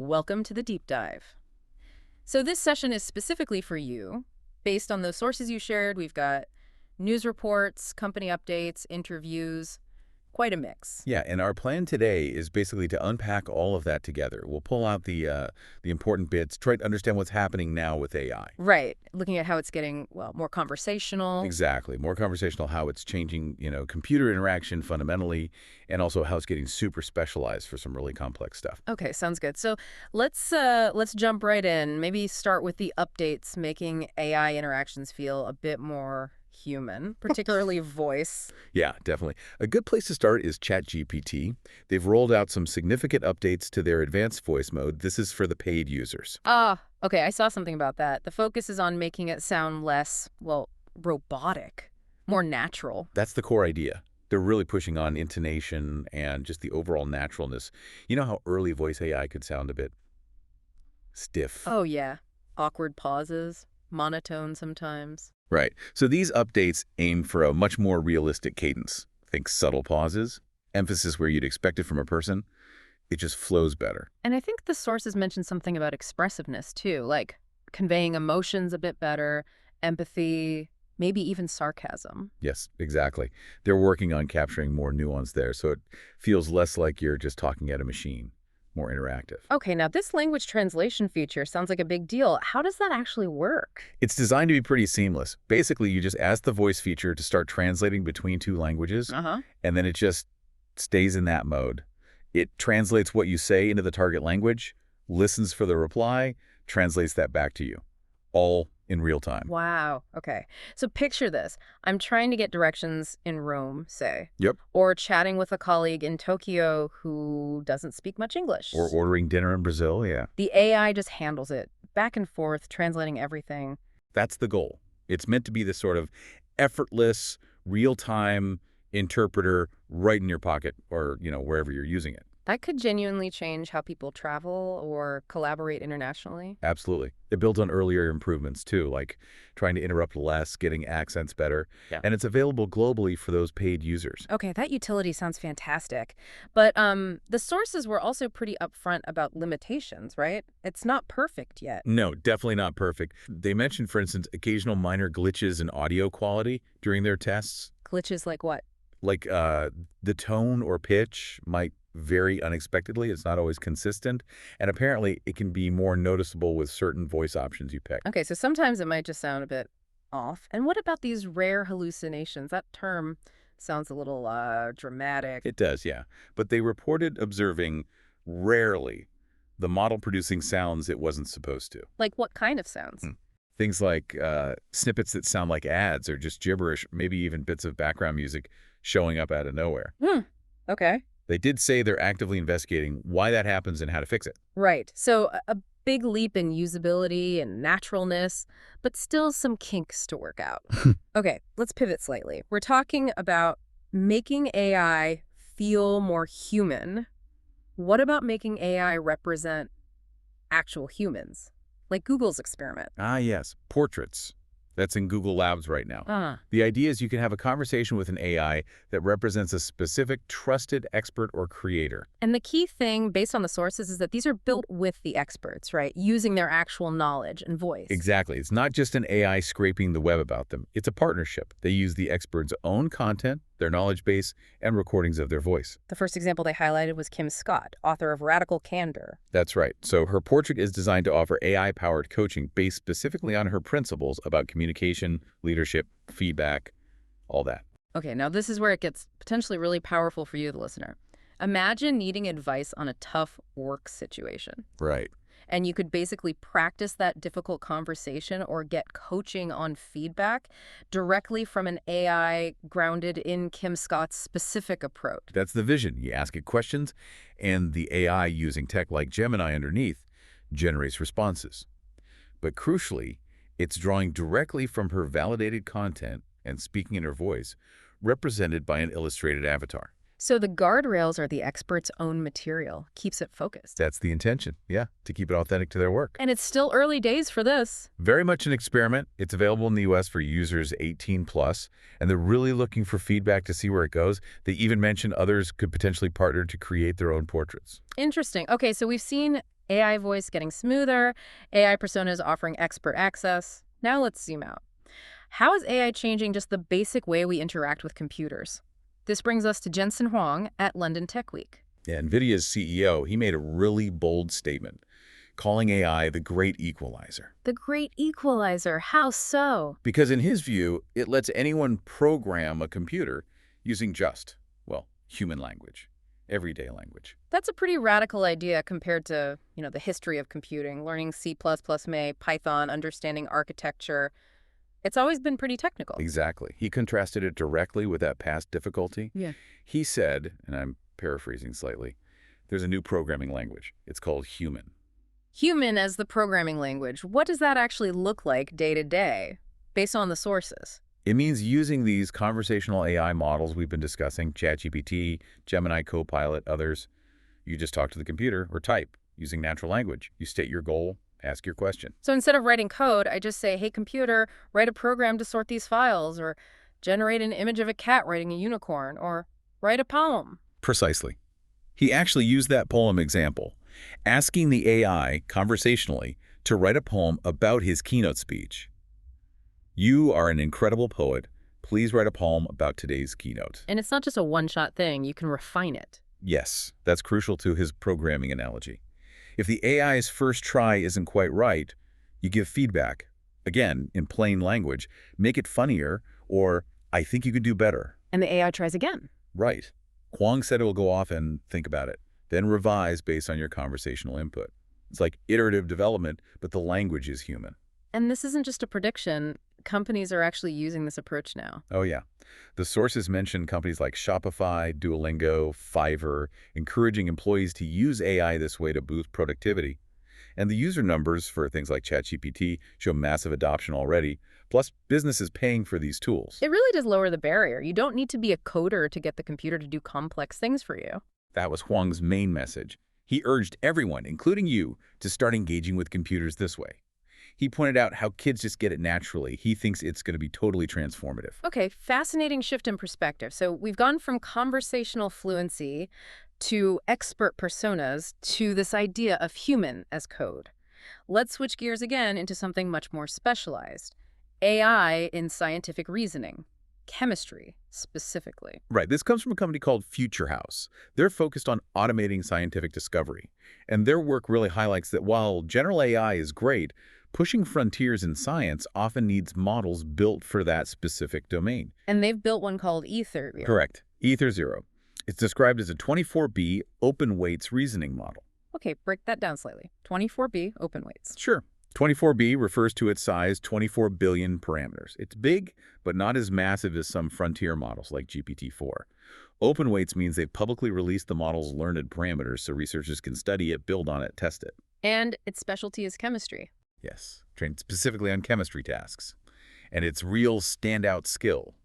Welcome to the deep dive. So this session is specifically for you. Based on those sources you shared, we've got news reports, company updates, interviews, quite a mix. Yeah, and our plan today is basically to unpack all of that together. We'll pull out the important bits, try to understand what's happening now with AI. Right, looking at how it's getting, well, more conversational. Exactly, more conversational, how it's changing, computer interaction fundamentally, and also how it's getting super specialized for some really complex stuff. Okay, sounds good. So let's jump right in. Maybe start with the updates making AI interactions feel a bit more human, particularly voice. Yeah, definitely. A good place to start is ChatGPT. They've rolled out some significant updates to their advanced voice mode. This is for the paid users. Okay, I saw something about that. The focus is on making it sound less, well, robotic, more natural. That's the core idea. They're really pushing on intonation and just the overall naturalness. You know how early voice AI could sound a bit stiff? Oh, yeah. Awkward pauses, monotone sometimes. Right. So these updates aim for a much more realistic cadence. Think subtle pauses, emphasis where you'd expect it from a person. It just flows better. And I think the sources mentioned something about expressiveness, too, like conveying emotions a bit better, empathy, maybe even sarcasm. Yes, exactly. They're working on capturing more nuance there, so it feels less like you're just talking at a machine, more interactive. Okay, now this language translation feature sounds like a big deal. How does that actually work? It's designed to be pretty seamless. Basically, you just ask the voice feature to start translating between two languages, and then it just stays in that mode. It translates what you say into the target language, listens for the reply, translates that back to you, all in real time. Wow. Okay. So picture this. I'm trying to get directions in Rome, say. Yep. Or chatting with a colleague in Tokyo who doesn't speak much English. Or ordering dinner in Brazil, yeah. The AI just handles it, back and forth, translating everything. That's the goal. It's meant to be this sort of effortless, real-time interpreter right in your pocket or, wherever you're using it. That could genuinely change how people travel or collaborate internationally. Absolutely. It builds on earlier improvements, too, like trying to interrupt less, getting accents better. Yeah. And it's available globally for those paid users. Okay, that utility sounds fantastic. But the sources were also pretty upfront about limitations, right? It's not perfect yet. No, definitely not perfect. They mentioned, for instance, occasional minor glitches in audio quality during their tests. Glitches like what? Like the tone or pitch might vary unexpectedly. It's not always consistent. And apparently, it can be more noticeable with certain voice options you pick. Okay, so sometimes it might just sound a bit off. And what about these rare hallucinations? That term sounds a little dramatic. It does, yeah. But they reported observing rarely the model producing sounds it wasn't supposed to. Like what kind of sounds? Things like snippets that sound like ads or just gibberish, maybe even bits of background music showing up out of nowhere. Okay. They did say they're actively investigating why that happens and how to fix it. Right. So a big leap in usability and naturalness, but still some kinks to work out. Okay, let's pivot slightly. We're talking about making AI feel more human. What about making AI represent actual humans? Like Google's experiment. Ah, yes. Portraits. That's in Google Labs right now. The idea is you can have a conversation with an AI that represents a specific trusted expert or creator. And the key thing, based on the sources, is that these are built with the experts, right? Using their actual knowledge and voice. Exactly. It's not just an AI scraping the web about them. It's a partnership. They use the expert's own content, their knowledge base, and recordings of their voice. The first example they highlighted was Kim Scott, author of Radical Candor. That's right. So her portrait is designed to offer AI-powered coaching based specifically on her principles about communication, leadership, feedback, all that. Okay, now this is where it gets potentially really powerful for you, the listener. Imagine needing advice on a tough work situation. Right. And you could basically practice that difficult conversation or get coaching on feedback directly from an AI grounded in Kim Scott's specific approach. That's the vision. You ask it questions, and the AI, using tech like Gemini underneath, generates responses. But crucially, it's drawing directly from her validated content and speaking in her voice, represented by an illustrated avatar. So the guardrails are the expert's own material, keeps it focused. That's the intention, yeah, to keep it authentic to their work. And it's still early days for this. Very much an experiment. It's available in the U.S. for users 18+, and they're really looking for feedback to see where it goes. They even mention others could potentially partner to create their own portraits. Interesting. Okay, so we've seen AI voice getting smoother, AI personas offering expert access. Now let's zoom out. How is AI changing just the basic way we interact with computers? This brings us to Jensen Huang at London Tech Week. Yeah, Nvidia's CEO, he made a really bold statement, calling AI the great equalizer. The great equalizer, how so? Because in his view, it lets anyone program a computer using just, well, human language, everyday language. That's a pretty radical idea compared to, the history of computing, learning C++, May, Python, understanding architecture. It's always been pretty technical. Exactly. He contrasted it directly with that past difficulty. Yeah. He said, and I'm paraphrasing slightly, there's a new programming language. It's called human. Human as the programming language. What does that actually look like day to day, based on the sources? It means using these conversational AI models we've been discussing, ChatGPT, Gemini, Copilot, others. You just talk to the computer or type using natural language. You state your goal, ask your question. So instead of writing code, I just say, hey, computer, write a program to sort these files, or generate an image of a cat riding a unicorn, or write a poem. Precisely. He actually used that poem example, asking the AI conversationally to write a poem about his keynote speech. You are an incredible poet. Please write a poem about today's keynote. And it's not just a one-shot thing. You can refine it. Yes, that's crucial to his programming analogy. If the AI's first try isn't quite right, you give feedback. Again, in plain language, make it funnier, or I think you could do better. And the AI tries again. Right. Huang said it will go off and think about it, then revise based on your conversational input. It's like iterative development, but the language is human. And this isn't just a prediction. Companies are actually using this approach now. Oh, yeah. The sources mention companies like Shopify, Duolingo, Fiverr, encouraging employees to use AI this way to boost productivity. And the user numbers for things like ChatGPT show massive adoption already, plus businesses paying for these tools. It really does lower the barrier. You don't need to be a coder to get the computer to do complex things for you. That was Huang's main message. He urged everyone, including you, to start engaging with computers this way. He pointed out how kids just get it naturally. He thinks it's going to be totally transformative. Okay, fascinating shift in perspective. So we've gone from conversational fluency to expert personas to this idea of human as code. Let's switch gears again into something much more specialized. AI in scientific reasoning. Chemistry, specifically. Right. This comes from a company called Future House. They're focused on automating scientific discovery. And their work really highlights that while general AI is great, pushing frontiers in science often needs models built for that specific domain. And they've built one called Ether. Correct. Ether Zero. It's described as a 24B open weights reasoning model. Okay, break that down slightly. 24B open weights. Sure. 24B refers to its size, 24 billion parameters. It's big, but not as massive as some frontier models like GPT-4. Open weights means they've publicly released the model's learned parameters so researchers can study it, build on it, test it. And its specialty is chemistry. Yes, trained specifically on chemistry tasks. And its real standout skill,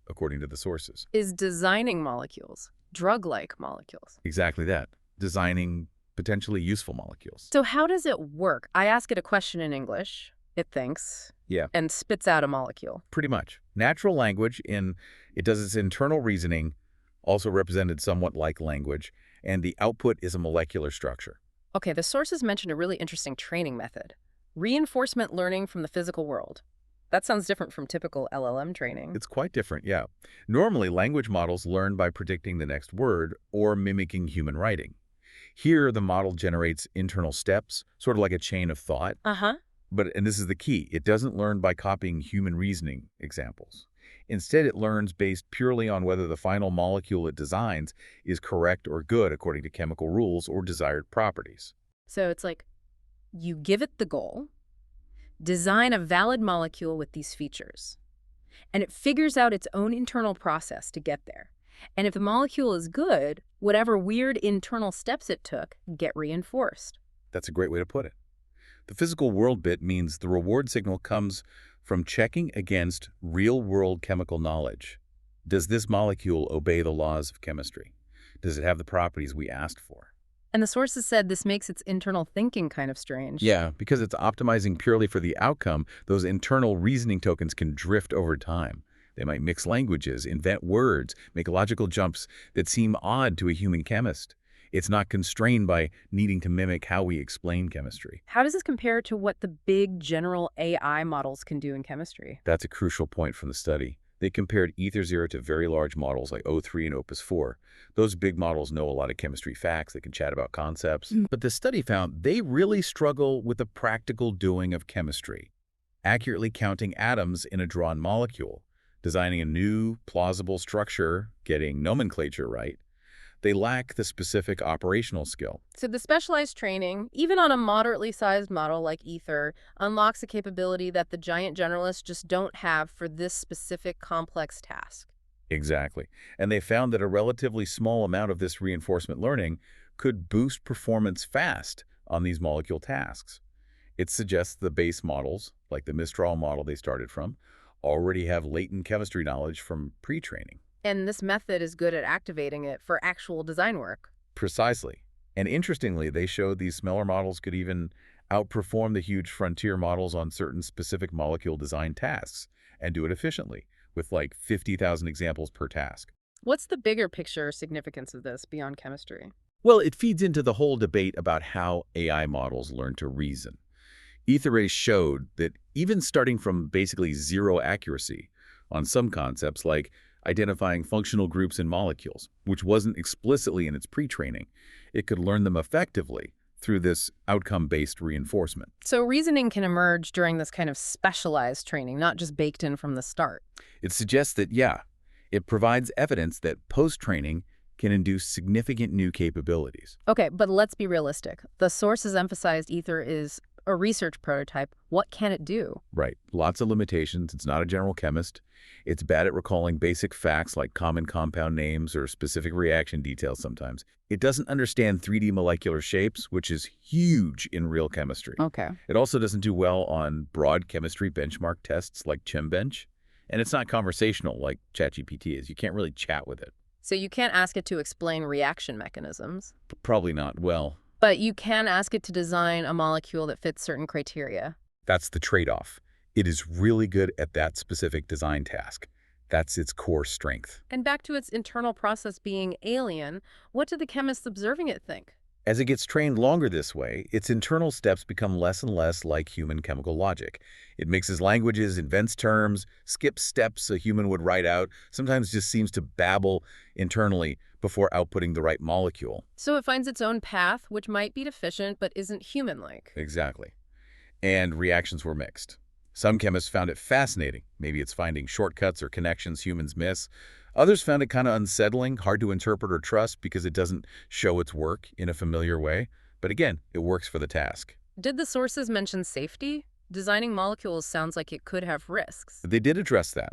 according to the sources, is designing molecules, drug-like molecules. Exactly that. Designing potentially useful molecules. So how does it work? I ask it a question in English, it thinks, and spits out a molecule. Pretty much. Natural language, it does its internal reasoning, also represented somewhat like language, and the output is a molecular structure. Okay, the sources mentioned a really interesting training method. Reinforcement learning from the physical world. That sounds different from typical LLM training. It's quite different, yeah. Normally, language models learn by predicting the next word or mimicking human writing. Here, the model generates internal steps, sort of like a chain of thought. And this is the key, it doesn't learn by copying human reasoning examples. Instead, it learns based purely on whether the final molecule it designs is correct or good according to chemical rules or desired properties. So it's like, you give it the goal, design a valid molecule with these features, and it figures out its own internal process to get there. And if the molecule is good, whatever weird internal steps it took get reinforced. That's a great way to put it. The physical world bit means the reward signal comes from checking against real-world chemical knowledge. Does this molecule obey the laws of chemistry? Does it have the properties we asked for? And the sources said this makes its internal thinking kind of strange. Yeah, because it's optimizing purely for the outcome, those internal reasoning tokens can drift over time. They might mix languages, invent words, make logical jumps that seem odd to a human chemist. It's not constrained by needing to mimic how we explain chemistry. How does this compare to what the big general AI models can do in chemistry? That's a crucial point from the study. They compared Ether Zero to very large models like O3 and Opus 4. Those big models know a lot of chemistry facts. They can chat about concepts. But the study found they really struggle with the practical doing of chemistry, accurately counting atoms in a drawn molecule, designing a new, plausible structure, getting nomenclature right. They lack the specific operational skill. So the specialized training, even on a moderately sized model like Ether, unlocks a capability that the giant generalists just don't have for this specific complex task. Exactly. And they found that a relatively small amount of this reinforcement learning could boost performance fast on these molecule tasks. It suggests the base models, like the Mistral model they started from, already have latent chemistry knowledge from pre-training. And this method is good at activating it for actual design work. Precisely. And interestingly, they showed these smaller models could even outperform the huge frontier models on certain specific molecule design tasks and do it efficiently, with like 50,000 examples per task. What's the bigger picture significance of this beyond chemistry? Well, it feeds into the whole debate about how AI models learn to reason. Ether showed that even starting from basically zero accuracy on some concepts like identifying functional groups in molecules, which wasn't explicitly in its pre-training, it could learn them effectively through this outcome-based reinforcement. So reasoning can emerge during this kind of specialized training, not just baked in from the start. It suggests that, yeah, it provides evidence that post-training can induce significant new capabilities. Okay, but let's be realistic. The sources emphasized Ether is a research prototype. What can it do? Right. Lots of limitations. It's not a general chemist. It's bad at recalling basic facts like common compound names or specific reaction details sometimes. It doesn't understand 3D molecular shapes, which is huge in real chemistry. Okay. It also doesn't do well on broad chemistry benchmark tests like ChemBench. And it's not conversational like ChatGPT is. You can't really chat with it. So you can't ask it to explain reaction mechanisms. Probably not. Well, But you can ask it to design a molecule that fits certain criteria. that's the trade-off. It is really good at that specific design task. That's its core strength. And back to its internal process being alien, what do the chemists observing it think? As it gets trained longer this way, its internal steps become less and less like human chemical logic. It mixes languages, invents terms, skips steps a human would write out, sometimes just seems to babble internally before outputting the right molecule. So it finds its own path, which might be deficient but isn't human-like. Exactly. And reactions were mixed. Some chemists found it fascinating. Maybe it's finding shortcuts or connections humans miss. Others found it kind of unsettling, hard to interpret or trust because it doesn't show its work in a familiar way. But again, it works for the task. Did the sources mention safety? Designing molecules sounds like it could have risks. They did address that.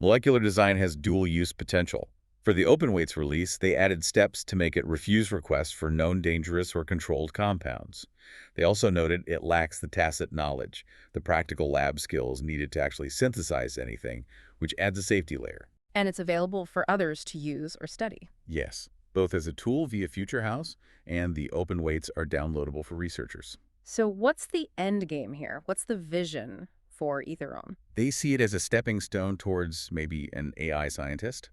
Molecular design has dual-use potential. For the open weights release, they added steps to make it refuse requests for known dangerous or controlled compounds. They also noted it lacks the tacit knowledge, the practical lab skills needed to actually synthesize anything, which adds a safety layer. And it's available for others to use or study. Yes, both as a tool via FutureHouse and the open weights are downloadable for researchers. So what's the end game here? What's the vision for Ethereum? They see it as a stepping stone towards maybe an AI scientist,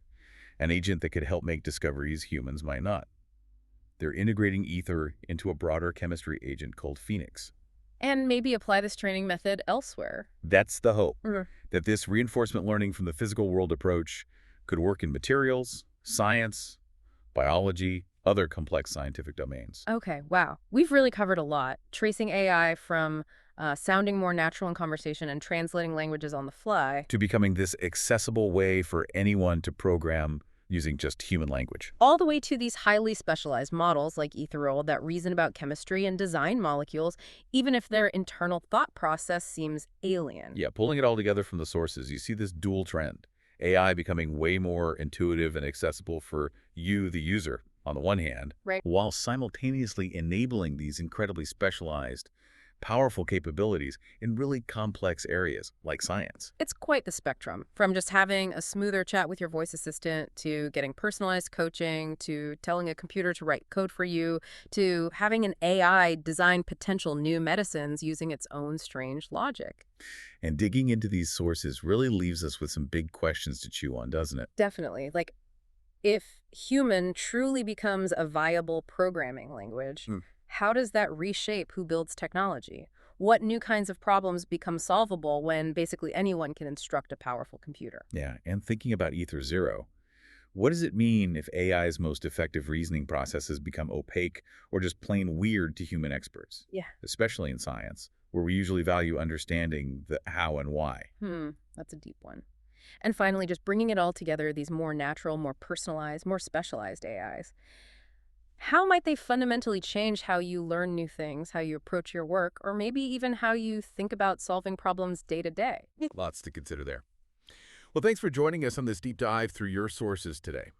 an agent that could help make discoveries humans might not. They're integrating Ether into a broader chemistry agent called Phoenix. And maybe apply this training method elsewhere. That's the hope, that this reinforcement learning from the physical world approach could work in materials, science, biology, other complex scientific domains. Okay, wow. We've really covered a lot. Tracing AI from sounding more natural in conversation and translating languages on the fly. To becoming this accessible way for anyone to program using just human language. All the way to these highly specialized models like Ethereal that reason about chemistry and design molecules, even if their internal thought process seems alien. Yeah, pulling it all together from the sources, you see this dual trend. AI becoming way more intuitive and accessible for you, the user, on the one hand, Right. while simultaneously enabling these incredibly specialized, powerful capabilities in really complex areas like science. It's quite the spectrum, from just having a smoother chat with your voice assistant, to getting personalized coaching, to telling a computer to write code for you, to having an AI design potential new medicines using its own strange logic. And digging into these sources really leaves us with some big questions to chew on, doesn't it? Definitely. Like, If human truly becomes a viable programming language, how does that reshape who builds technology? What new kinds of problems become solvable when basically anyone can instruct a powerful computer? Yeah, and thinking about Ether Zero, what does it mean if AI's most effective reasoning processes become opaque or just plain weird to human experts, Yeah. especially in science, where we usually value understanding the how and why? That's a deep one. And finally, just bringing it all together, these more natural, more personalized, more specialized AIs. How might they fundamentally change how you learn new things, how you approach your work, or maybe even how you think about solving problems day to day? Lots to consider there. Well, thanks for joining us on this deep dive through your sources today.